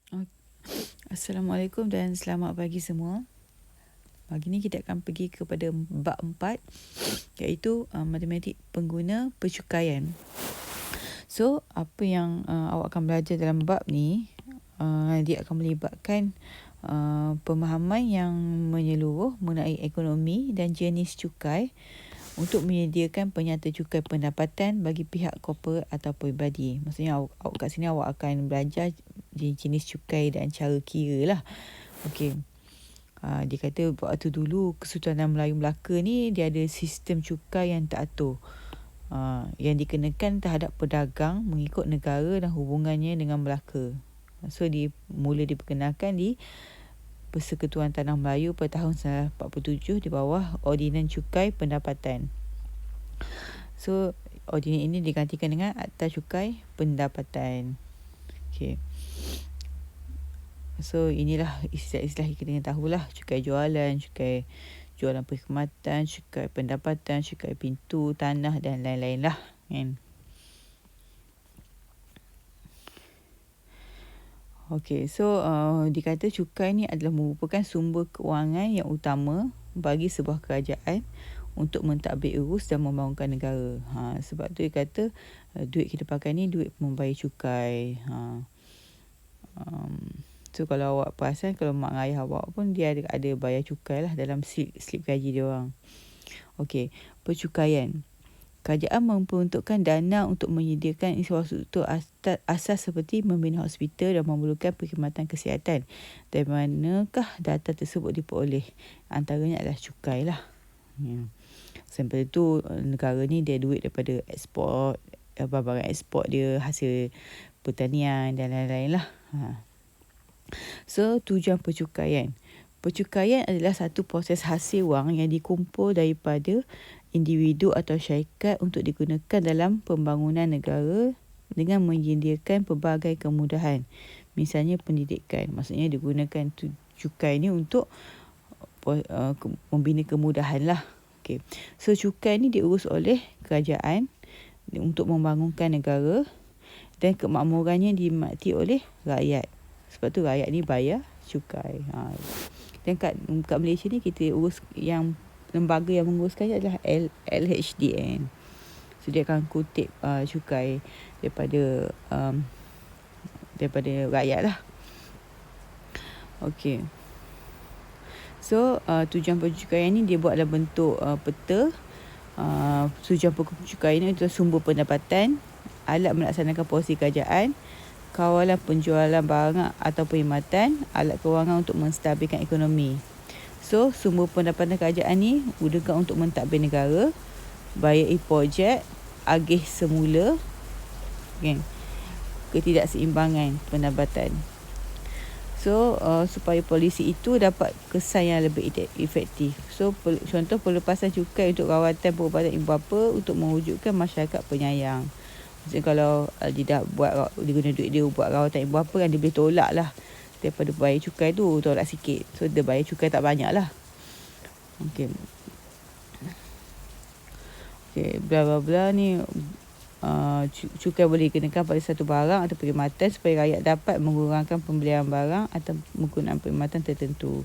Ok- Assalamualaikum dan selamat pagi semua. Pagi ni kita akan pergi kepada bab 4, iaitu matematik pengguna percukaian. So, apa yang awak akan belajar dalam bab ni, dia akan melibatkan pemahaman yang menyeluruh mengenai ekonomi dan jenis cukai untuk menyediakan penyata cukai pendapatan bagi pihak korporat atau peribadi. Maksudnya awak kat sini awak akan belajar jenis cukai dan cara kira lah. Okey. Dia kata waktu dulu Kesultanan Melayu Melaka ni dia ada sistem cukai yang teratur. Yang dikenakan terhadap pedagang mengikut negara dan hubungannya dengan Melaka. So mula diperkenalkan di Persekutuan Tanah Melayu pada tahun 1947 di bawah Ordinan Cukai Pendapatan. So, ordinan ini digantikan dengan Akta Cukai Pendapatan. Okay. So, inilah istilah-istilah yang kita tahulah. Cukai jualan, cukai jualan perkhidmatan, cukai pendapatan, cukai pintu, tanah dan lain-lain lah. Kan? Okay, so dikata cukai ni adalah merupakan sumber kewangan yang utama bagi sebuah kerajaan untuk mentadbir urus dan membangunkan negara. Sebab tu dia kata duit kita pakai ni duit membayar cukai. So kalau awak perasan, kalau mak ayah awak pun dia ada bayar cukai lah dalam slip gaji dia orang. Okey, percukaian. Kerajaan memperuntukkan dana untuk menyediakan infrastruktur asas seperti membina hospital dan memerlukan perkhidmatan kesihatan. Dari manakah data tersebut diperoleh? Antaranya adalah cukai lah. Sampai tu negara ni dia duit daripada ekspor, barang ekspor dia, hasil pertanian dan lain-lain lah. So, tujuan percukaian. Percukaian adalah satu proses hasil wang yang dikumpul daripada individu atau syarikat untuk digunakan dalam pembangunan negara dengan menyediakan pelbagai kemudahan. Misalnya pendidikan. Maksudnya digunakan cukai ni untuk membina kemudahan lah. Okay. So, cukai ni diurus oleh kerajaan untuk membangunkan negara dan kemakmurannya dinikmati oleh rakyat. Sebab tu rakyat ni bayar cukai. Dan kat Malaysia ni kita urus yang lembaga yang menguruskannya adalah LHDN. So dia akan kutip cukai daripada rakyat lah. Okey. So tujuan percukaian ni dia buat dalam bentuk peta. Tujuan percukaian ni adalah sumber pendapatan, alat melaksanakan polisi kerajaan, kawalan penjualan barang atau perkhidmatan, alat kewangan untuk menstabilkan ekonomi. So, sumber pendapatan kerajaan ni gunakan untuk mentadbir negara, bayar projek, agih semula, kan? Ketidakseimbangan pendapatan. So, supaya polisi itu dapat kesan yang lebih efektif. So, contoh pelepasan cukai untuk rawatan perubatan ibu bapa untuk mewujudkan masyarakat penyayang. Maksudnya kalau dia dah dia guna duit dia buat rawatan ibu bapa kan, dia boleh tolak lah daripada bayar cukai tu, tolak sikit. So dia bayar cukai tak banyak lah. Okay, bla bla bla ni cukai boleh dikenakan pada satu barang atau perkhidmatan supaya rakyat dapat mengurangkan pembelian barang atau penggunaan perkhidmatan tertentu.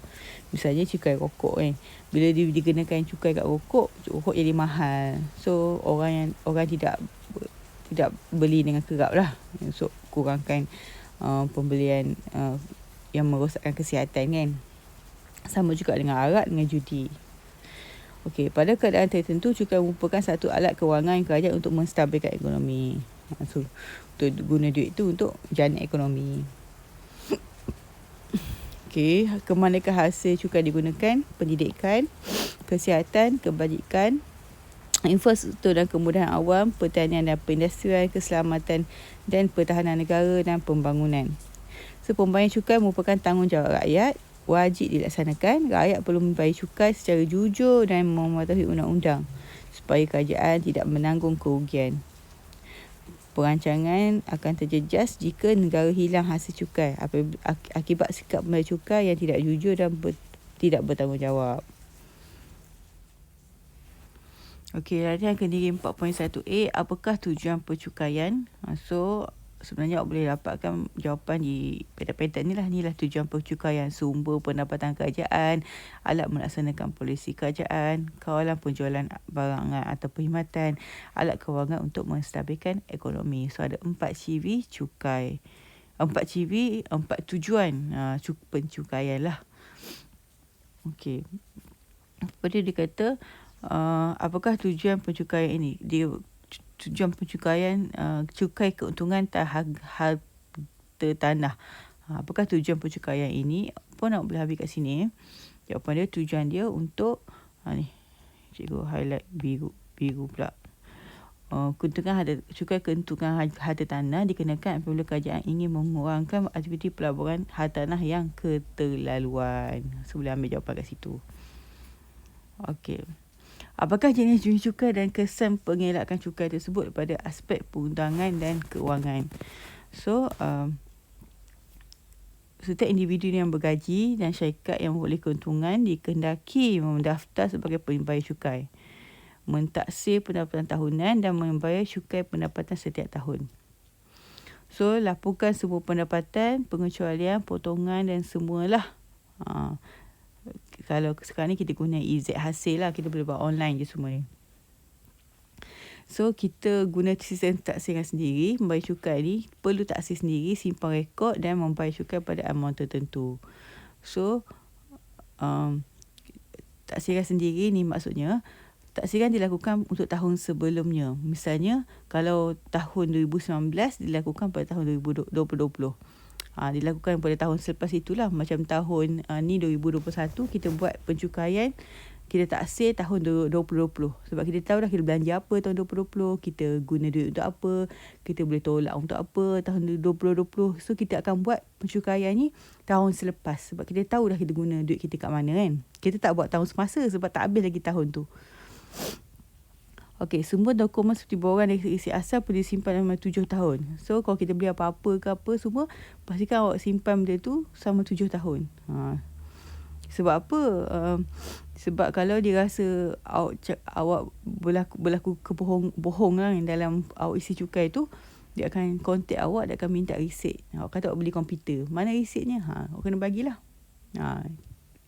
Misalnya cukai rokok kan, bila dikenakan cukai kat rokok jadi mahal. So orang tidak beli dengan kerap lah. So kurangkan pembelian yang merosakkan kesihatan kan. Sama juga dengan arak dengan judi. Okey, pada keadaan tertentu cukai merupakan satu alat kewangan kerajaan untuk menstabilkan ekonomi. So, untuk guna duit tu untuk jana ekonomi. Okey, kemanakah hasil cukai digunakan? Pendidikan, kesihatan, kebajikan, infrastruktur dan kemudahan awam, pertanian dan perindustrian, keselamatan dan pertahanan negara dan pembangunan. So, pembayaran cukai merupakan tanggungjawab rakyat, wajib dilaksanakan. Rakyat perlu membayar cukai secara jujur dan mematuhi undang-undang supaya kerajaan tidak menanggung kerugian. Perancangan akan terjejas jika negara hilang hasil cukai akibat sikap membayar cukai yang tidak jujur dan tidak bertanggungjawab. Okey, latihan kendiri 4.1A. Apakah tujuan percukaian? So, sebenarnya awak boleh dapatkan jawapan di petak-petak ni lah. Ni lah tujuan pencukaian: sumber pendapatan kerajaan, alat melaksanakan polisi kerajaan, kawalan penjualan barangan atau perkhidmatan, alat kewangan untuk menstabilkan ekonomi. So ada 4 ciri cukai. 4 ciri, 4 tujuan pencukaian lah. Okey. Lepas dia kata, apakah tujuan pencukaian ini? Tujuan pencukaian, cukai keuntungan harta tanah. Apakah tujuan pencukaian ini? Apa nak boleh habis kat sini? Jawapan dia, tujuan dia untuk, ni, cikgu highlight biru pula. Cukai keuntungan harta tanah dikenakan apabila kerajaan ingin mengurangkan aktiviti pelaburan harta tanah yang keterlaluan. So, boleh ambil jawapan kat situ. Okey. Apakah jenis cukai dan kesan pengelakan cukai tersebut pada aspek perundangan dan keuangan? So, setiap individu yang bergaji dan syarikat yang memperoleh keuntungan dikehendaki mendaftar sebagai pembayar cukai, mentaksir pendapatan tahunan dan membayar cukai pendapatan setiap tahun. So, laporkan semua pendapatan, pengecualian, potongan dan semualah. Kalau sekarang ni kita guna EZ hasil lah, kita boleh buat online je semua ni. So, kita guna sistem taksiran sendiri. Membayar cukai ni perlu taksir sendiri, simpan rekod dan membayar cukai pada amount tertentu. So, taksiran sendiri ni maksudnya taksiran dilakukan untuk tahun sebelumnya. Misalnya, kalau tahun 2019 dilakukan pada tahun 2020. Dilakukan pada tahun selepas itulah. Macam tahun ni 2021 kita buat pencukaian, kita taksir tahun 2020. Sebab kita tahu dah kita belanja apa tahun 2020, kita guna duit untuk apa, kita boleh tolak untuk apa tahun 2020. So kita akan buat pencukaian ni tahun selepas. Sebab kita tahu dah kita guna duit kita kat mana kan. Kita tak buat tahun semasa sebab tak habis lagi tahun tu. Okey, semua dokumen seperti borang dan isi asal perlu disimpan selama 7 tahun. So, kalau kita beli apa-apa ke apa semua, pastikan awak simpan benda tu selama 7 tahun. Sebab apa? Sebab kalau dia rasa awak berlaku bohong lah dalam awak isi cukai tu, dia akan contact awak, dia akan minta resit. Awak kata awak beli komputer. Mana resetnya? Awak kena bagilah.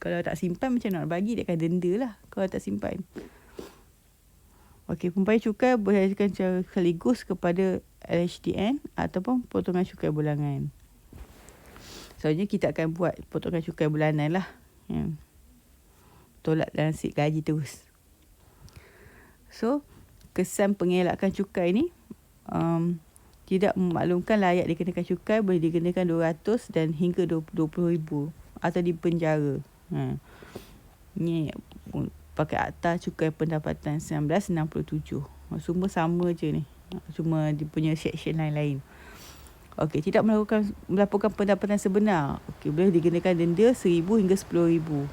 Kalau tak simpan, macam nak bagi, dia akan denda lah kalau tak simpan. Okey, pembayar cukai boleh ajukan secara sekaligus kepada LHDN ataupun potongan cukai bulanan. Soalnya kita akan buat potongan cukai bulanan lah. Tolak dalam slip gaji terus. So, kesan pengelakan cukai ni, tidak memaklumkan layak dikenakan cukai boleh dikenakan 200 dan hingga 20,000 atau dipenjara. Ni pakai Akta Cukai Pendapatan 1967. Semua sama je ni. Cuma dia punya section lain-lain. Okey, tidak melaporkan pendapatan sebenar. Okey, boleh dikenakan denda 1,000 hingga 10,000.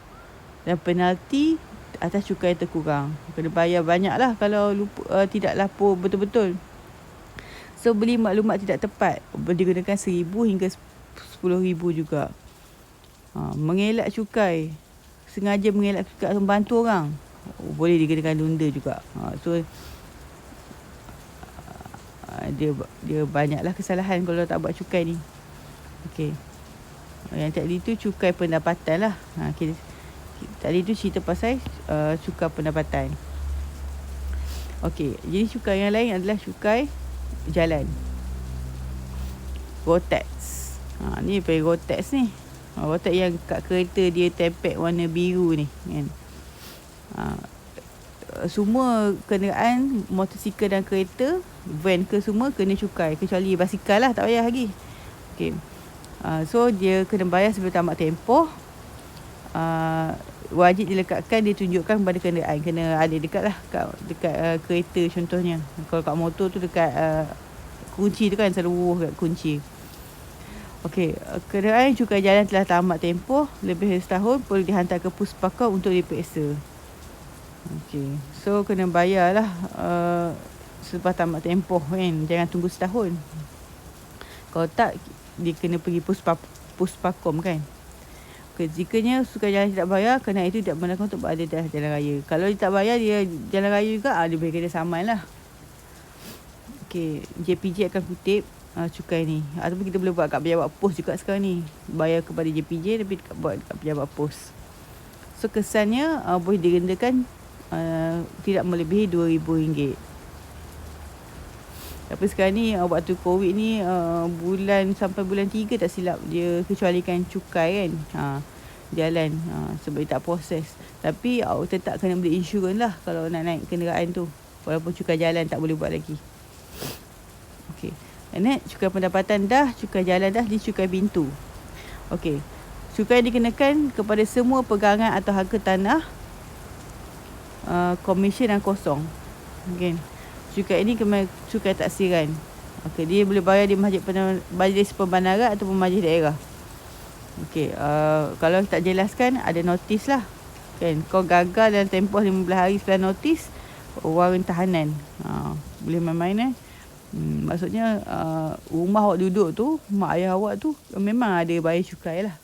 Dan penalti atas cukai terkurang. Kena bayar banyak lah kalau tidak lapor betul-betul. So, beli maklumat tidak tepat. Boleh dikenakan 1,000 hingga 10,000 juga. Mengelak cukai. Sengaja mengelak cukai atau membantu orang, boleh dikenakan denda juga. So, dia banyaklah kesalahan kalau tak buat cukai ni. Okey. Yang tadi tu cukai pendapatan lah. Tadi tu cerita pasal cukai pendapatan. Okey, jadi cukai yang lain adalah cukai jalan. Road tax. Ni pakai road tax ni. Road tax yang kat kereta dia tempel warna biru ni kan. Semua kenderaan, motosikal dan kereta, van ke semua kena cukai. Kecuali basikal lah, tak payah lagi. Okay. So, dia kena bayar sebelum tamat tempoh. Wajib dilekatkan, dia tunjukkan kepada kenderaan. Kena ada dekat lah, dekat kereta contohnya. Kalau kat motor tu dekat kunci tu kan, selalu kat kunci. Okey, kenderaan cukai jalan telah tamat tempoh lebih dari setahun perlu dihantar ke Puspakom untuk diperiksa. Okey, so kena bayarlah selepas tamat tempoh kan, jangan tunggu setahun. Kalau tak, dia kena pergi Puspakom kan. Okey, jikanya sukai jalan tidak bayar, kerana itu tidak berlaku untuk berada dalam jalan raya. Kalau dia tak bayar, dia jalan raya juga, dia boleh kena saman lah. Okey, JPJ akan kutip cukai ni. Ataupun kita boleh buat kat pejabat pos juga sekarang ni. Bayar kepada JPJ tapi buat kat pejabat pos. So kesannya boleh direndakan tidak melebihi RM2,000. Tapi sekarang ni waktu COVID ni bulan sampai bulan 3 tak silap dia kecualikan cukai kan. Jalan sebab dia tak proses. Tapi tetap kena beli insurans lah kalau nak naik kenderaan tu. Walaupun cukai jalan tak boleh buat lagi. Okey. Cukai pendapatan dah, cukai jalan dah, ni cukai pintu. Okey. Cukai dikenakan kepada semua pegangan atau harga tanah komersial dan kosong. Okey. Cukai ini cukai taksiran. Okey, dia boleh bayar di majlis pembandaran ataupun majlis daerah. Okey, kalau tak jelaskan ada notis lah. Kan, kau gagal dalam tempoh 15 hari setelah notis, warrant tahanan. Boleh main-main maksudnya rumah awak duduk tu, mak ayah awak tu memang ada bayar cukai lah.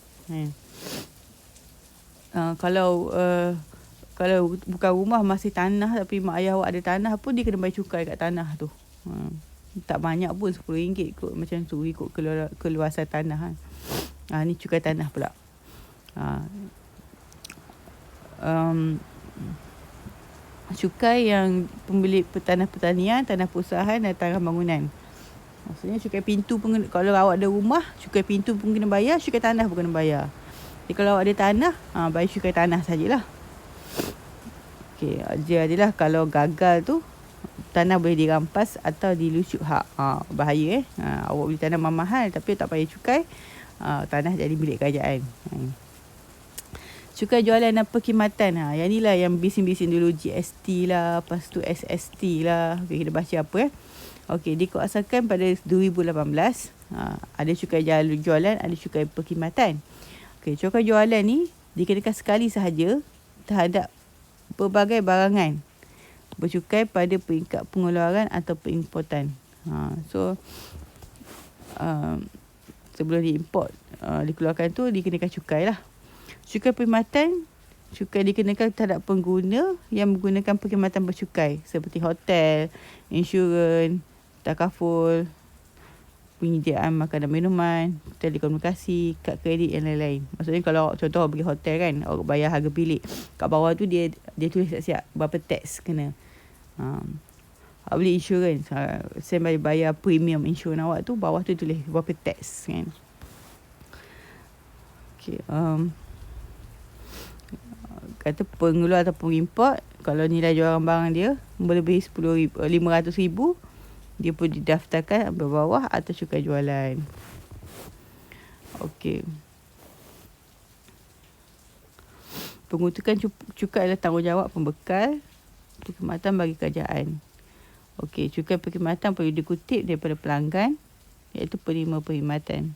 Kalau bukan rumah, masih tanah tapi mak ayah awak ada tanah pun dia kena bayar cukai kat tanah tu. Tak banyak pun, RM10 kot macam tu ikut keluasan tanah kan. Ni cukai tanah pula. Cukai yang pembeli tanah pertanian, tanah perusahaan dan tanah bangunan. Maksudnya cukai pintu pun, kalau awak ada rumah, cukai pintu pun kena bayar, cukai tanah pun kena bayar. Jadi kalau awak ada tanah, bayar cukai tanah sajalah. Okey, dia adalah kalau gagal tu tanah boleh dirampas atau dilucut hak. Bahaya awak beli tanah mahal tapi tak payah cukai, tanah jadi milik kerajaan. Cukai jualan dan perkhidmatan. Yang ni lah yang bising-bising dulu, GST lah, lepas tu SST lah. Okay, kita baca apa Okey, dikuasakan pada 2018. Ada cukai jualan, ada cukai perkhidmatan. Okey, cukai jualan ni dikenakan sekali sahaja terhadap pelbagai barangan bercukai pada peringkat pengeluaran atau perimportan. Sebelum diimport, dikeluarkan tu dikenakan cukai lah. Cukai perkhidmatan, cukai dikenakan terhadap pengguna yang menggunakan perkhidmatan bercukai seperti hotel, insurans, takaful, penyediaan makanan minuman, telekomunikasi, kad kredit dan lain-lain. Maksudnya kalau contoh awak pergi hotel kan, awak bayar harga bilik. Kat bawah tu dia tulis siap-siap berapa tax kena. Awak beli insurans, saya bayar premium insurans awak tu, bawah tu tulis berapa tax kan. Okay, kata pengeluar atau pengimport, kalau nilai jualan barang dia melebihi RM500,000, dia pun didaftarkan bawah atau cukai jualan. Okey. Pengutukan cukai adalah tanggungjawab pembekal perkhidmatan bagi kerajaan. Okey, cukai perkhidmatan perlu dikutip daripada pelanggan, iaitu penerima perkhidmatan.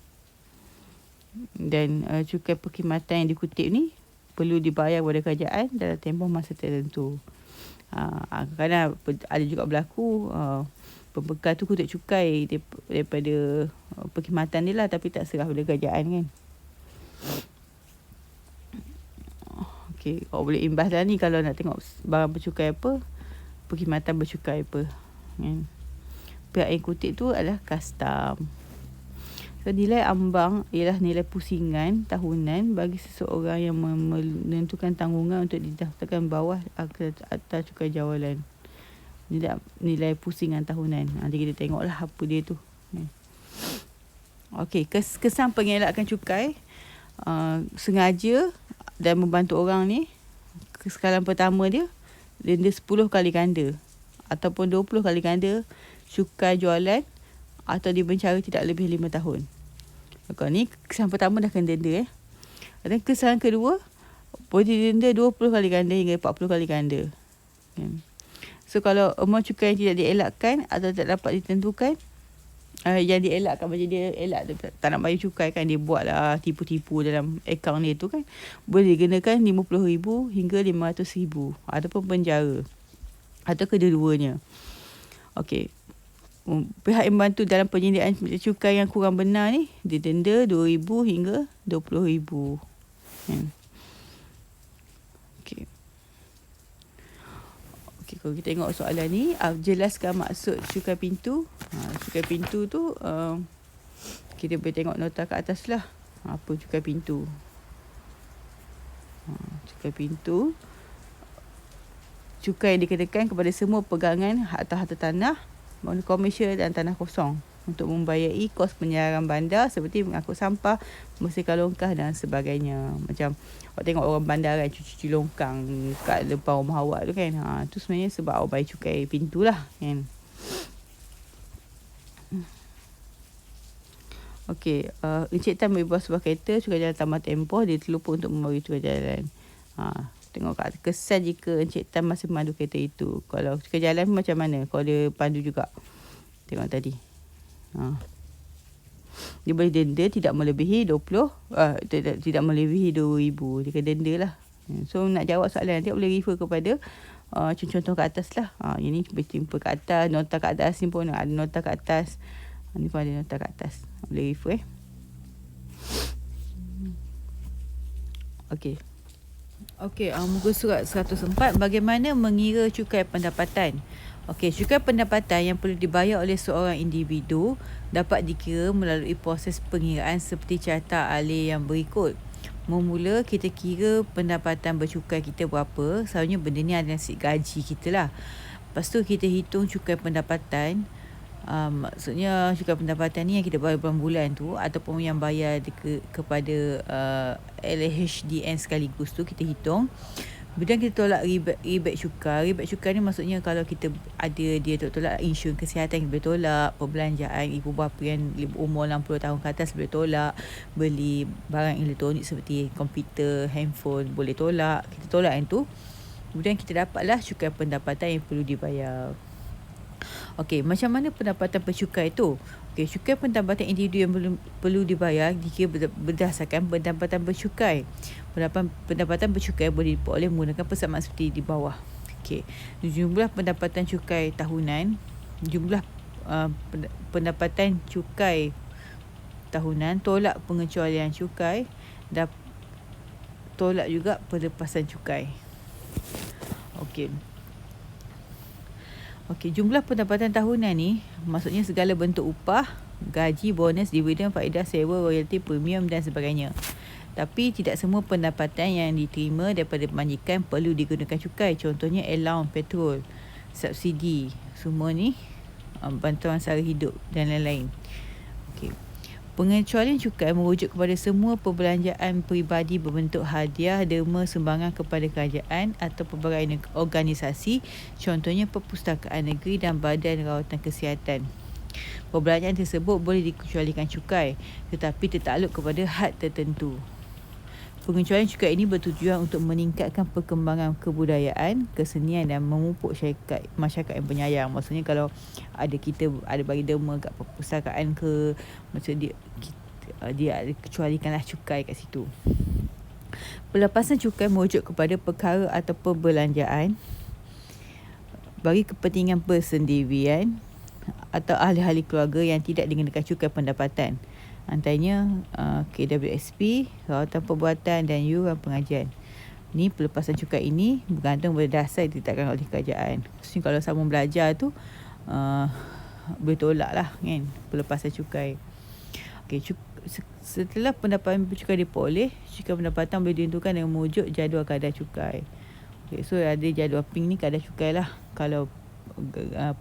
Dan cukai perkhidmatan yang dikutip ni perlu dibayar kepada kerajaan dalam tempoh masa tertentu. Kadang ada juga berlaku pembekal tu kutip cukai daripada perkhidmatan dia lah, tapi tak serah pada kerajaan kan. Okey, awak boleh imbas lah ni kalau nak tengok barang bercukai apa, perkhidmatan bercukai apa kan. Pihak yang kutip tu adalah custom. So, nilai ambang ialah nilai pusingan tahunan bagi seseorang yang menentukan tanggungan untuk didaftarkan bawah atas cukai jualan. Nilai pusingan tahunan. Nanti kita tengoklah apa dia tu. Okey, kesan pengelakkan cukai sengaja dan membantu orang ni, keskalan pertama dia denda 10 kali ganda ataupun 20 kali ganda cukai jualan atau dibencara tidak lebih 5 tahun. Kalau ni kesan pertama dah kena denda Dan kesan kedua boleh didenda 20 kali ganda hingga 40 kali ganda. So kalau amount cukai yang tidak dielakkan atau tak dapat ditentukan, yang dielakkan macam dia elak tak nak bayar cukai kan, dia buatlah tipu-tipu dalam akaun dia tu kan, boleh dikenakan RM50,000 hingga RM500,000 ataupun penjara atau kedua-duanya. Okey, pihak yang membantu dalam penyediaan cukai yang kurang benar ni didenda RM2,000 hingga RM20,000. Okey. Okey, kalau kita tengok soalan ni, jelaskan maksud cukai pintu. Cukai pintu tu kita boleh tengok nota kat atas lah. Apa cukai pintu? Cukai pintu, cukai yang dikenakan kepada semua pegangan atau harta tanah, bangunan komersial dan tanah kosong untuk membayari kos penyelenggaraan bandar seperti mengangkut sampah, membersihkan longkang dan sebagainya. Macam awak tengok orang bandar kan cuci longkang kat depan rumah awak tu kan. Tu sebenarnya sebab awak bayar cukai pintu lah kan. Okey, Encik Tan bebas sebuah kereta, cukai jalan tambah tempoh, dia terlupa untuk memberi cukai jalan. Tengok kat kesan jika Encik Tan masih memandu kereta itu. Kalau cukai jalan macam mana? Kalau dia pandu juga. Tengok tadi. Dia boleh denda tidak melebihi 20, tidak melebihi 2,000. Dia kena denda lah. So nak jawab soalan nanti boleh refer kepada contoh kat atas lah. Ini boleh timpa kat atas, nota kat atas ni pun ada nota kat atas. Ni pun ada nota kat atas. Boleh refer Okey. Muka surat 104. Bagaimana mengira cukai pendapatan? Okey, cukai pendapatan yang perlu dibayar oleh seorang individu dapat dikira melalui proses pengiraan seperti carta alih yang berikut. Mula kita kira pendapatan bercukai kita berapa. Selalunya benda ni adalah nasi gaji kita lah. Lepas tu kita hitung cukai pendapatan. Maksudnya cukai pendapatan ni yang kita bayar bulan-bulan tu ataupun yang bayar kepada LHDN sekaligus tu kita hitung. Kemudian kita tolak rebate cukai. Rebate cukai ni maksudnya kalau kita ada dia tolak insurans kesihatan kita boleh tolak, perbelanjaan ibu bapa yang umur 60 tahun ke atas boleh tolak, beli barang elektronik seperti komputer, handphone boleh tolak. Kita tolak yang tu. Kemudian kita dapatlah cukai pendapatan yang perlu dibayar. Okey, macam mana pendapatan bercukai tu? Okey, cukai pendapatan individu yang perlu dibayar dikira berdasarkan pendapatan bercukai. Pendapatan bercukai boleh diperoleh menggunakan persamaan seperti di bawah. Okey, jumlah pendapatan cukai tahunan, jumlah pendapatan cukai tahunan, tolak pengecualian cukai, dan tolak juga pelepasan cukai. Okey, jumlah pendapatan tahunan ni maksudnya segala bentuk upah, gaji, bonus, dividen, faedah, sewa, royalti, premium dan sebagainya. Tapi tidak semua pendapatan yang diterima daripada majikan perlu digunakan cukai. Contohnya allowance petrol, subsidi, semua ni bantuan sara hidup dan lain-lain. Okey. Pengecualian cukai merujuk kepada semua perbelanjaan peribadi berbentuk hadiah, derma, sumbangan kepada kerajaan atau pelbagai organisasi, contohnya perpustakaan negeri dan badan rawatan kesihatan. Perbelanjaan tersebut boleh dikecualikan cukai tetapi tertakluk kepada had tertentu. Pengecualian cukai ini bertujuan untuk meningkatkan perkembangan kebudayaan, kesenian dan memupuk masyarakat yang penyayang. Maksudnya kalau kita ada bagi derma kat perpustakaan ke, macam dia ada kecualikanlah cukai kat situ. Pelepasan cukai merujuk kepada perkara atau perbelanjaan bagi kepentingan persendirian atau ahli-ahli keluarga yang tidak dikenakan cukai pendapatan. Antaranya KWSP, rawatan perbuatan dan yuran pengajian. Ni pelepasan cukai ini bergantung pada dasar yang ditetapkan oleh kerajaan. Maksudnya kalau sama belajar tu boleh tolak lah kan pelepasan cukai. Okey, setelah pendapatan bercukai diperoleh, cukai pendapatan boleh ditentukan dengan merujuk jadual kadar cukai. Okey, so ada jadual pink ni kadar cukai lah. Kalau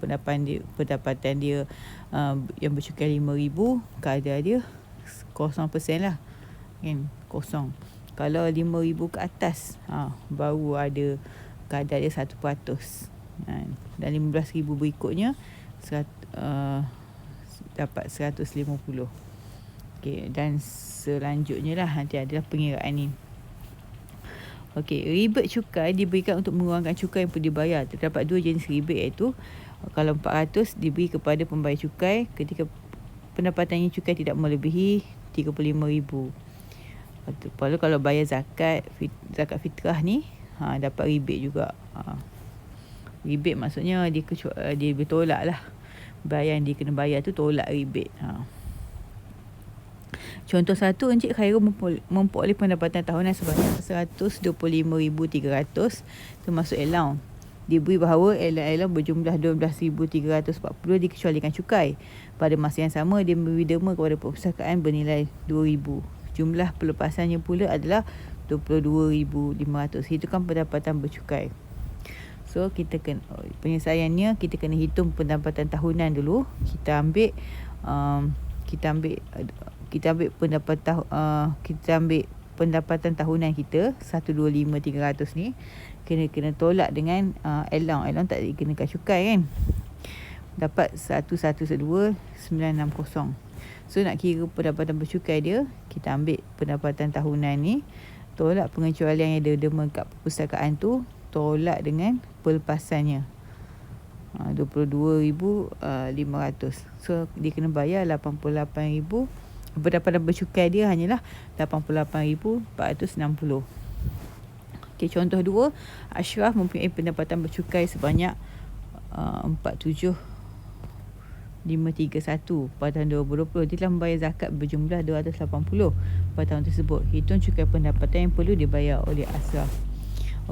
pendapatan dia yang bercukai 5,000, kadar dia 0% lah kan, kosong. Kalau 5,000 ke atas baru ada kadar dia 1%. Dan 15,000 berikutnya dapat 150. Okey, dan selanjutnya lah nanti adalah pengiraan ni. Okey, rebate cukai diberikan untuk mengurangkan cukai yang perlu dibayar. Terdapat dua jenis rebate iaitu kalau 400 diberi kepada pembayar cukai ketika pendapatannya cukai tidak melebihi 35,000. Lalu kalau bayar zakat fitrah ni dapat rebate juga. Rebate maksudnya dia bertolak lah. Bayar yang dia kena bayar tu tolak rebate. Contoh satu, Encik Khairul memperoleh pendapatan tahunan sebanyak 125,300 termasuk allowance. diberi bahawa allowance berjumlah 12,340 dikecualikan cukai. Pada masa yang sama, dia memberi derma kepada perpustakaan bernilai 2,000. Jumlah pelepasannya pula adalah 22,500. Itu kan pendapatan bercukai. So kita kena, penyelesaiannya kita kena hitung pendapatan tahunan dulu. Kita ambil pendapatan tahunan kita 125,300 ni kena tolak dengan allowance tak dikenakan cukai kan. Dapat 112,960. So nak kira pendapatan bercukai dia, kita ambil pendapatan tahunan ni, tolak pengecualian yang ada derma kat perpustakaan tu, tolak dengan pelepasannya 22,500. So dia kena bayar 88,000. Pendapatan bercukai dia hanyalah 88,460. Okay, contoh 2, Ashraf mempunyai pendapatan bercukai sebanyak 47,531 pada tahun 2020. Dia telah membayar zakat berjumlah 280 pada tahun tersebut. Hitung cukai pendapatan yang perlu dibayar oleh Ashraf.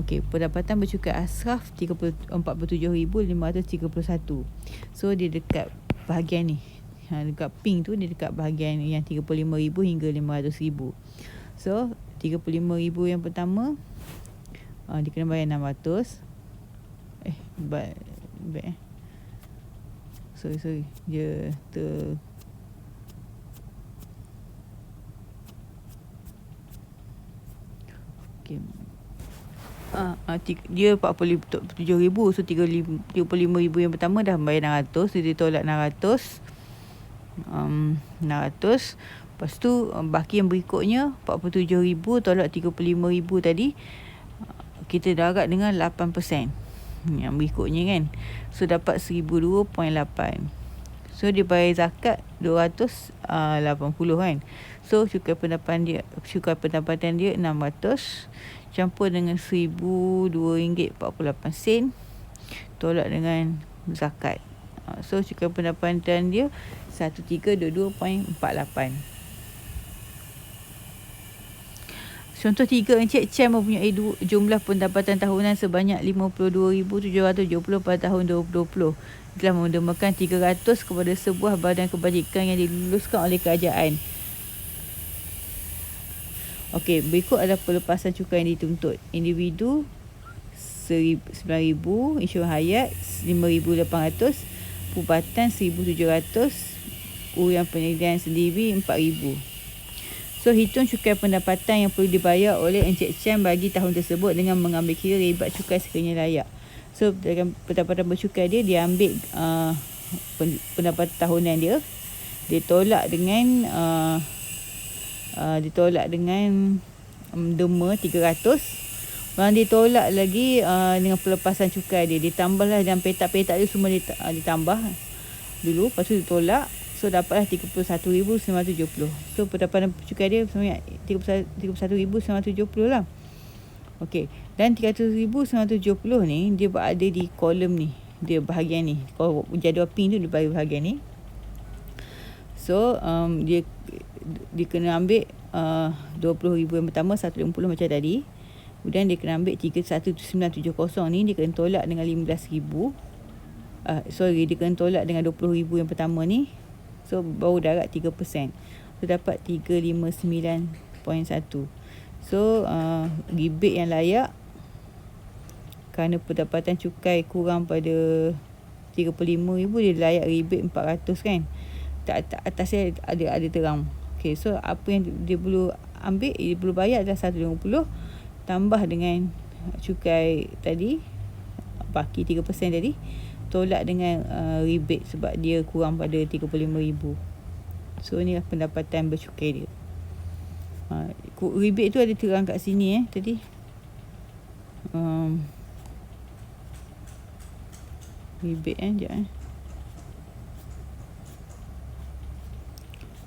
Okey, pendapatan bercukai Ashraf 47,531. So dia dekat bahagian ni. Dekat pink tu dia dekat bahagian yang 35,000 hingga 500,000. So 35,000 yang pertama dia kena bayar 600. Sorry dia okey. Dia 47,000. So 35,000 yang pertama dah bayar 600. Dia tolak 600. 600. Lepas tu baki yang berikutnya 47,000 tolak 35,000 tadi, kita darab dengan 8% yang berikutnya kan. So dapat 1,002.8. So dia bayar zakat 280 kan. So cukai pendapatan dia 600 campur dengan RM1,002.48 tolak dengan zakat. So cukai pendapatan dia 1,322.48. Contoh 3, Encik Chan mempunyai jumlah pendapatan tahunan sebanyak 52,770 pada tahun 2020. Telah mendermakan 300 kepada sebuah badan kebajikan yang diluluskan oleh kerajaan. Okey, berikut adalah pelepasan cukai yang dituntut. Individu 9,000, insurans hayat 5,800, perubatan 1,700, urusan penyediaan sendiri 4,000. So hitung cukai pendapatan yang perlu dibayar oleh Encik Chan bagi tahun tersebut dengan mengambil kira ribat cukai sekiranya layak. So dengan pendapatan bercukai dia ambil pendapatan tahunan dia, ditolak dengan derma 300. Orang ditolak lagi dengan pelepasan cukai dia. Ditambahlah dalam petak-petak dia semua ditambah dulu, lepas tu ditolak. So dapatlah 31,970. So pendapatan cukai dia sebenarnya 31,970 lah. Okey, dan 300,970 ni dia berada di kolom ni. Dia bahagian ni. Kalau jadual pink tu dia bagi bahagian ni. So dia kena ambil 20,000 yang pertama 150 macam tadi. Kemudian dia kena ambil 31,970 ni, dia kena tolak dengan 15,000. Dia kena tolak dengan 20,000 yang pertama ni. So baru darab 3%. So dapat 359.1. So rebate yang layak kerana pendapatan cukai kurang pada 35,000, dia layak rebate 400 kan. Atasnya ada terang. Okay, so apa yang dia perlu ambil, dia perlu bayar adalah 150 tambah dengan cukai tadi, baki 3% tadi, tolak dengan rebate sebab dia kurang pada 35,000. So inilah pendapatan bercukai dia. Rebate tu ada terang kat sini tadi. Rebate sekejap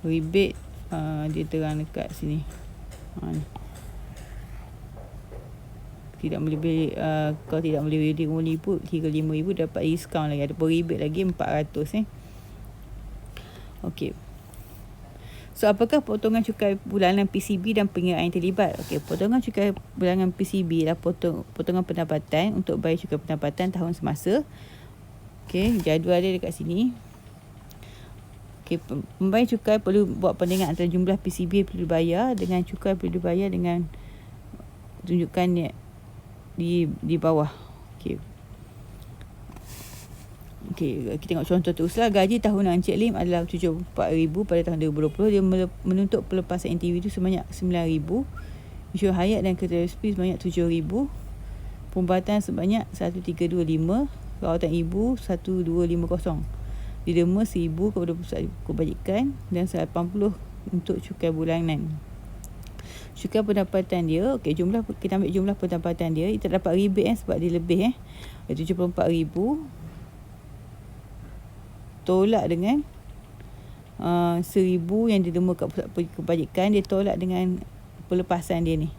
rebate dia terang dekat sini. Tidak boleh kalau tidak boleh 35,000 dapat diskaun lagi, ada rebate lagi 400 Okey. So, apakah potongan cukai bulanan PCB dan pengiraan yang terlibat? Okey, potongan cukai bulanan PCB adalah potongan pendapatan untuk bayar cukai pendapatan tahun semasa. Okey, jadual dia dekat sini. Okey, pembayar cukai perlu buat bandingan antara jumlah PCB yang perlu dibayar dengan cukai yang perlu dibayar dengan tunjukkan di bawah. Okey. Okey, kita tengok contoh teruslah. Gaji tahunan Encik Lim adalah RM74,000 pada tahun 2020. Dia menuntut pelepasan individu sebanyak RM9,000. Insurans hayat dan kereta SP sebanyak RM7,000. Pembatan sebanyak RM1,325. Rawatan ibu RM1,250. Diderma RM1,000 kepada pusat kebajikan dan RM180 untuk cukai bulanan. Cukai pendapatan dia, okey, kita ambil jumlah pendapatan dia. Kita dapat rebate sebab dia lebih RM74,000. Tolak dengan RM1,000 yang diderma kat pusat kebajikan. Dia tolak dengan pelepasan dia ni.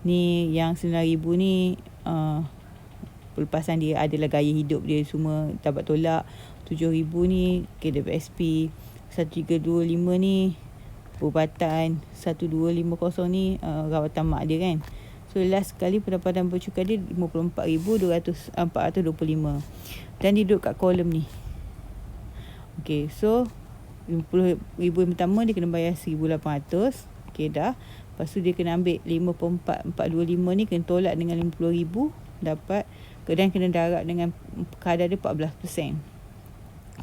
Ni yang RM9,000 ni pelepasan dia adalah gaya hidup dia semua dapat tolak. RM7,000 ni KWSP. 1,325 ni perubatan. 1,250 ni rawatan mak dia kan. So last sekali pendapatan bercukai dia RM54,425. Dan dia duduk kat kolom ni. Okey, so RM50,000 yang pertama dia kena bayar RM1,800. Okey dah. Lepas tu dia kena ambil RM54,425 ni kena tolak dengan RM50,000, dapat dan kena darab dengan kadar dia 14%.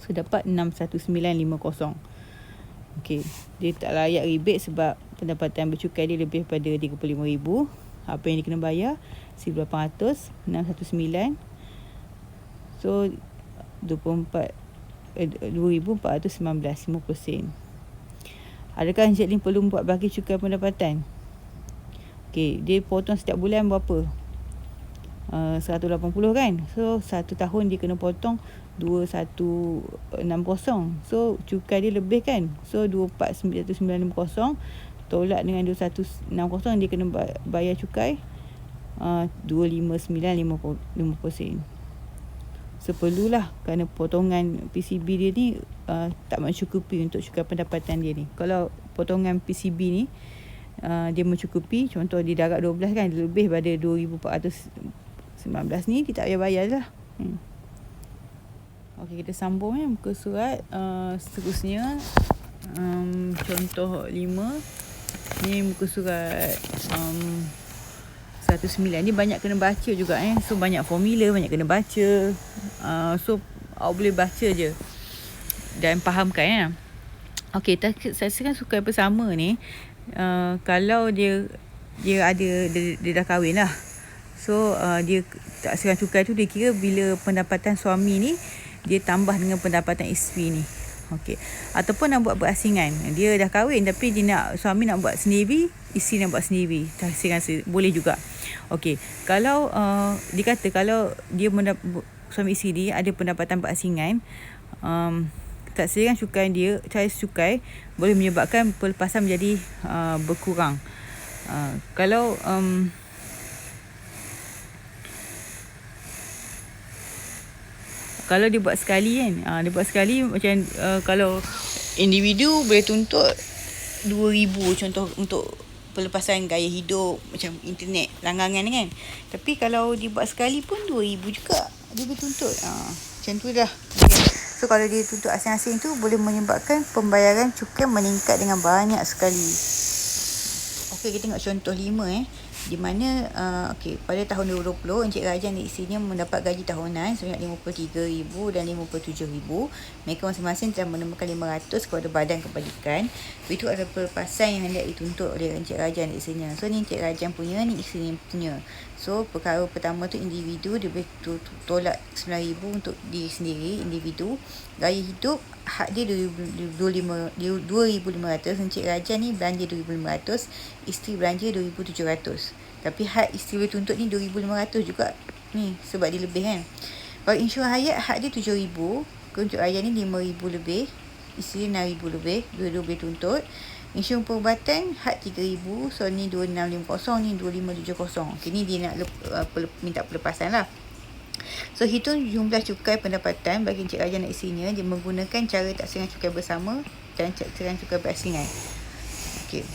So dapat RM61950. Okey, dia tak layak rebate sebab pendapatan bercukai dia lebih daripada RM35,000. Apa yang dia kena bayar? RM1,800, RM619. So 2,419, 50%. Adakah Encik Lim perlu buat bagi cukai pendapatan? Okey, dia potong setiap bulan berapa? 180 kan. So 1 tahun dia kena potong 2,160. So cukai dia lebih kan. So 24,950 tolak dengan 2,160, dia kena bayar cukai 2,5950%. Seperlulah kerana potongan PCB dia ni tak mencukupi untuk cukai pendapatan dia ni. Kalau potongan PCB ni dia mencukupi, contoh dia darab 12 kan, lebih pada 2,419 ni, dia tak payah bayar lah. Okey, kita sambung muka surat seterusnya. Contoh 5 ni muka surat 109. Ni banyak kena baca juga So banyak formula, banyak kena baca. So awak boleh baca je dan fahamkan Okey, saya kan suka bersama ni. Kalau dia dah kahwin lah. So dia tak serang cukai tu, dia kira bila pendapatan suami ni dia tambah dengan pendapatan isteri ni. Okey. Ataupun nak buat berasingan. Dia dah kahwin tapi suami nak buat sendiri, isteri nak buat sendiri. Tak boleh juga. Okey. Kalau dikata kalau dia suami isteri dia ada pendapatan berasingan, tak serang cukai dia, cara cukai boleh menyebabkan pelepasan menjadi berkurang. Kalau dia buat sekali kan, dia buat sekali macam kalau individu boleh tuntut 2,000 contoh untuk pelepasan gaya hidup macam internet, langganan kan. Tapi kalau dia buat sekali pun 2,000 juga dia boleh tuntut. Macam tu dah. Okay. So kalau dia tuntut asing-asing tu boleh menyebabkan pembayaran cukai meningkat dengan banyak sekali. Okey, kita tengok contoh 5 di mana pada tahun 2020 Encik Rajan dan isterinya mendapat gaji tahunan sebanyak RM53,000 dan RM57,000. Mereka masing-masing telah menemukan RM500 kepada badan kebajikan. Itu adalah pelepasan yang hendak dituntut oleh Encik Rajan dan isterinya. So ni Encik Rajan punya, ni isterinya punya. So perkara pertama tu individu, dia boleh tolak RM9,000 untuk diri sendiri, individu. Gaya hidup, hak dia RM2,500. Encik Rajan ni belanja RM2,500, isteri belanja RM2,700. Tapi hak isteri boleh tuntut ni RM2,500 juga ni, sebab dia lebih kan. Kalau insurans hayat, hak dia RM7,000. Encik Rajan ni RM5,000 lebih, isteri RM6,000 lebih, dua-dua boleh tuntut. Insurans perubatan hak RM3,000. So ni RM2,650, ni RM2,570. Okay, ni dia nak minta pelepasan lah. So hitung jumlah cukai pendapatan bagi Encik Rajan dan isterinya. Dia menggunakan cara tak serang cukai bersama dan serang cukai berasingan. Okey.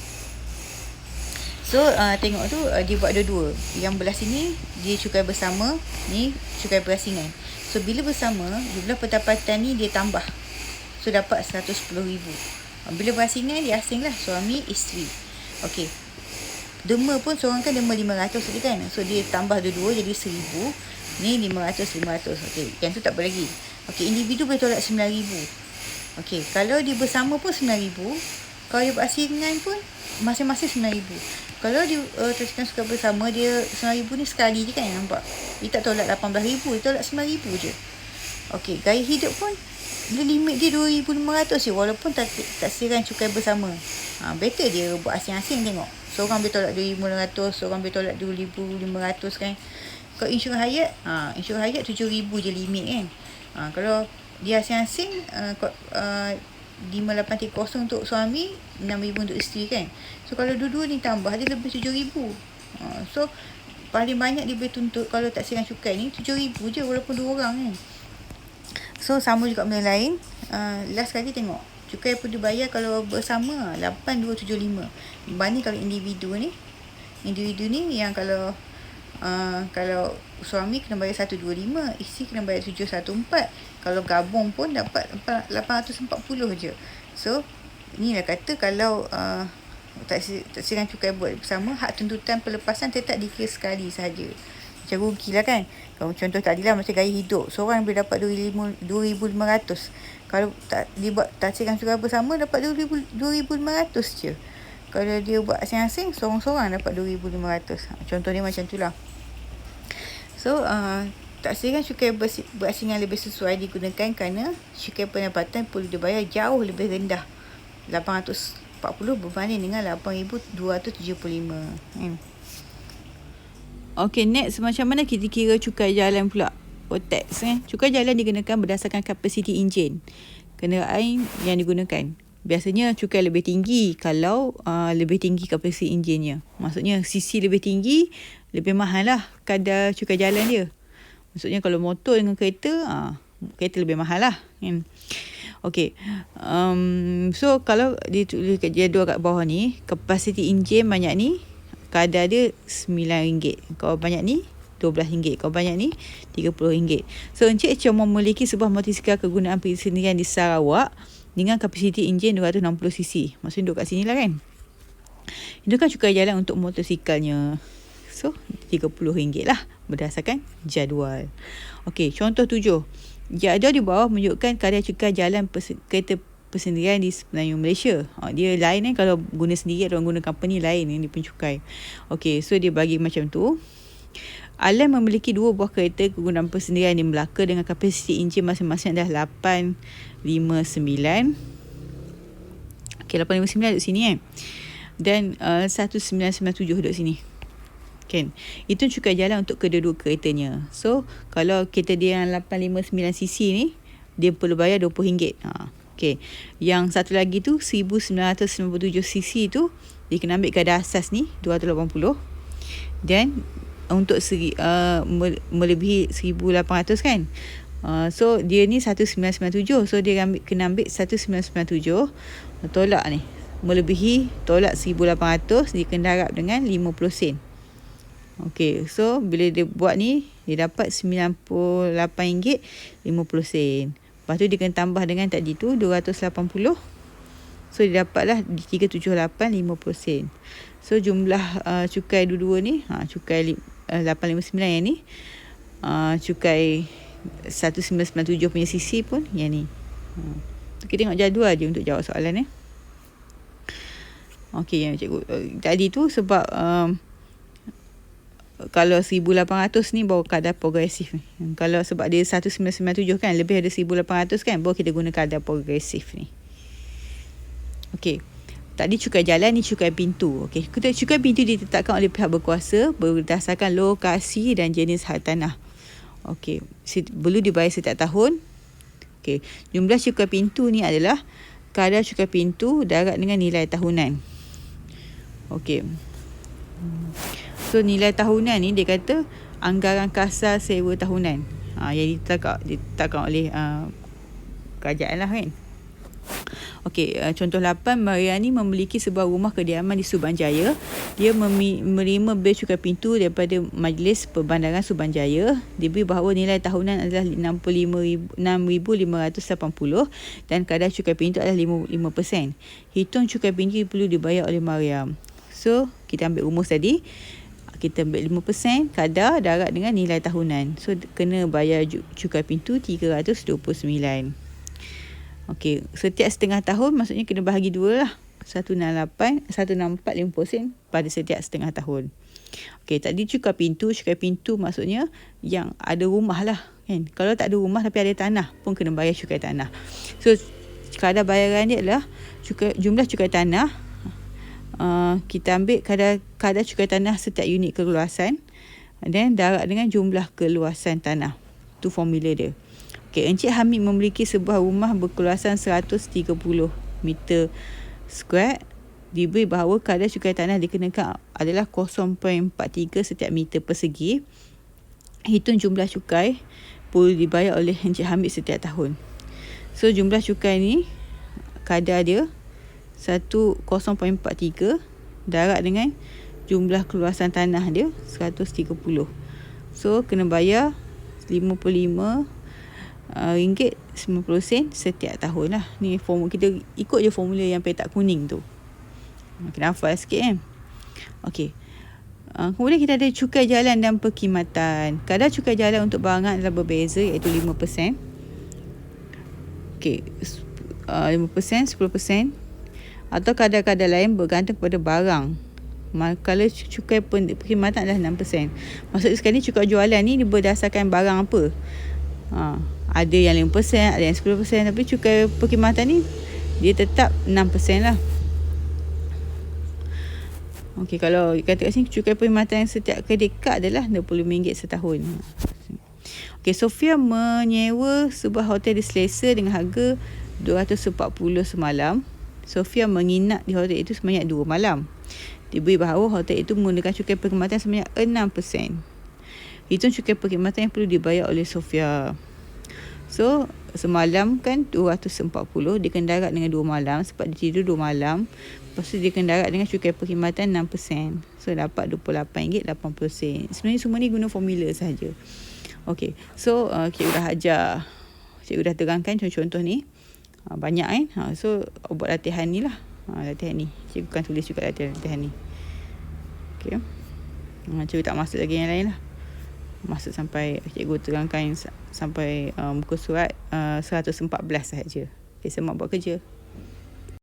So tengok tu dia buat dua-dua. Yang belah sini dia cukai bersama, ni cukai berasingan. So bila bersama, jumlah pendapatan ni dia tambah. So dapat 110,000. Bila berasingan dia asing lah, suami isteri. Okey. Derma pun seorang kan derma 500 je kan. So dia tambah dua-dua jadi 1,000. Ni 500. Okey, yang tu tak apa lagi. Okey, individu boleh tolak 9,000. Okey, kalau dia bersama pun 9,000. Kalau dia berasingan pun masing-masing 9,000. Kalau dia teruskan suka bersama, dia 9,000 ni sekali je kan, nampak. Dia tak tolak 18,000, dia tolak 9,000 je. Okey, gaya hidup pun dia limit dia 2,500 je, walaupun tak siran cukai bersama. Better dia buat asing-asing tengok. Seorang boleh tolak 2,500, seorang boleh tolak 2,500 kan. Kalau insurans hayat 7,000 je limit kan. Kalau dia asing-asing 5,830 untuk suami, 6,000 untuk isteri kan. So kalau dua-dua ni tambah dia lebih 7,000. So paling banyak dia boleh tuntut kalau tak siran cukai ni 7,000 je walaupun dua orang kan. So sama juga benda lain. Last kali tengok cukai pun dibayar kalau bersama 8,275. Berbanding kalau individu ni yang kalau suami kena bayar 125, isteri kena bayar 714. Kalau gabung pun dapat 840 je. So inilah kata kalau tak siran cukai buat bersama, hak tuntutan pelepasan tetap dikira sekali sahaja. Macam rugi lah kan. Kalau contoh tadi lah macam gaya hidup, seorang boleh dapat 2,500. Kalau dia buat tak siran cukai bersama, dapat 2,500 je. Kalau dia buat asing-asing, seorang-seorang dapat 2,500. Contoh ni macam tu lah. So taksiran cukai berasingan lebih sesuai digunakan kerana cukai pendapatan perlu dibayar jauh lebih rendah, 840 berbanding dengan 8,275. Okey, next macam mana kita kira cukai jalan pula? Tax Cukai jalan digunakan berdasarkan kapasiti enjin kenderaan yang digunakan. Biasanya cukai lebih tinggi kalau lebih tinggi kapasiti enjinnya. Maksudnya CC lebih tinggi, lebih mahal lah kadar cukai jalan dia. Maksudnya kalau motor dengan kereta, kereta lebih mahal lah kan. Okey. So kalau ditulis kat jadual kat bawah ni, kapasiti enjin banyak ni, kadar dia RM9. Kalau banyak ni RM12. Kalau banyak ni RM30. So Encik cuma memiliki sebuah motosikal kegunaan persendirian di Sarawak dengan kapasiti enjin 260cc. Maksudnya duduk kat sini lah kan. Itu kan cukai jalan untuk motosikalnya. So RM30 lah berdasarkan jadual. Okey, contoh 7. Jadual di bawah menunjukkan kadar cukai jalan kereta persendirian di Semenanjung Malaysia. Dia lain kalau guna sendiri atau guna company lain yang dia pencukai. Okey, so dia bagi macam tu. Alan memiliki 2 buah kereta kegunaan persendirian di Melaka dengan kapasiti enjin masing-masing adalah 859. Okey, 859 duduk sini kan. Dan 1997 duduk sini. Kan? Itu cukai jalan untuk kedua-dua keretanya. So, kalau kereta dia yang 859cc ni, dia perlu bayar RM20. Okey. Yang satu lagi tu 1997cc tu, dia kena ambil kadar asas ni 280. Dan untuk melebihi 1,800 kan. So dia ni 1997. So dia kena ambil 1997. Tolak ni. Melebihi tolak 1,800. Dia kena harap dengan 50 sen. Okey. So bila dia buat ni, dia dapat RM98.50. Lepas tu dia kena tambah dengan tadi tu 280. So dia dapatlah 378.50 sen. So jumlah cukai dua-dua ni, cukai 859 yang ni, cukai 1997 punya sisi pun yang ni. Kita tengok jadual je untuk jawab soalan ni. Okey, yang cikgu tadi tu sebab kalau 1,800 ni baru kadar progresif ni. Kalau sebab dia 1997 kan, lebih ada 1,800 kan, baru kita guna kadar progresif ni. Okey. Tadi cukai jalan, ni cukai pintu. Okey, cukai pintu ditetapkan oleh pihak berkuasa berdasarkan lokasi dan jenis hak tanah. Okey, perlu dibayar setiap tahun. Okey, jumlah cukai pintu ni adalah kadar cukai pintu darat dengan nilai tahunan. Okey. So nilai tahunan ni dia kata anggaran kasar sewa tahunan. Yang ditetapkan oleh kerajaan lah kan. Okey, contoh 8, Mariani memiliki sebuah rumah kediaman di Subanjaya. Dia menerima bil cukai pintu daripada Majlis Perbandaran Subanjaya. Diberi bahawa nilai tahunan adalah 6,580 dan kadar cukai pintu adalah 5%. Hitung cukai pintu perlu dibayar oleh Mariam. So, kita ambil rumus tadi. Kita ambil 5%, kadar, darat dengan nilai tahunan. So, kena bayar cukai pintu 329. Okey, setiap setengah tahun maksudnya kena bahagi 2 lah. 164 50% pada setiap setengah tahun. Okey, tadi cukai pintu maksudnya yang ada rumah lah, kan. Kalau tak ada rumah tapi ada tanah pun kena bayar cukai tanah. So, kadar bayaran dia adalah jumlah cukai tanah. Kita ambil kadar cukai tanah setiap unit keluasan dan darat dengan jumlah keluasan tanah. Itu formula dia. Okay, Encik Hamid memiliki sebuah rumah berkeluasan 130 meter square. Diberi bahawa kadar cukai tanah dikenakan adalah 0.43 setiap meter persegi. Hitung jumlah cukai perlu dibayar oleh Encik Hamid setiap tahun. So, jumlah cukai ni, kadar dia 0.43, darat dengan jumlah keluasan tanah dia 130. So, kena bayar RM55.90 setiap tahun lah. Ni kita ikut je formula yang petak kuning tu. Kena hafal sikit kan. Okey. Kemudian kita ada cukai jalan dan perkhidmatan. Kadar cukai jalan untuk barangan adalah berbeza, iaitu 5%. Okey. 5%, 10%. Atau kadar-kadar lain bergantung kepada barang. Kalau cukai perkhidmatan adalah 6%. Maksudnya sekali cukai jualan ni berdasarkan barang apa. Ada yang 5%, ada yang 10%. Tapi cukai perkhidmatan ni dia tetap 6% lah. Okey, kalau kata kat sini cukai perkhidmatan setiap kredit kad adalah RM20 setahun. Okey, Sofia menyewa sebuah hotel di Selesa dengan harga 240 semalam. Sofia menginap di hotel itu sebanyak 2 malam. Diberi bahawa hotel itu menggunakan cukai perkhidmatan sebanyak 6%. Hitung cukai perkhidmatan yang perlu dibayar oleh Sofia. So, semalam kan 240, dia kena darat dengan 2 malam sebab dia tidur 2 malam. Lepas tu dia kena darat dengan cukai perkhidmatan 6%. So, dapat RM28.80. Sebenarnya semua ni guna formula sahaja. Okey, so cikgu dah ajar. Cikgu dah terangkan contoh-contoh ni. Banyak kan. So, buat latihan ni lah. Latihan ni. Cikgu akan tulis juga latihan ni. Okay. Cikgu tak masuk lagi yang lain lah. Masuk sampai cikgu terangkan sampai muka surat 114 sahaja. Okay, semak buat kerja.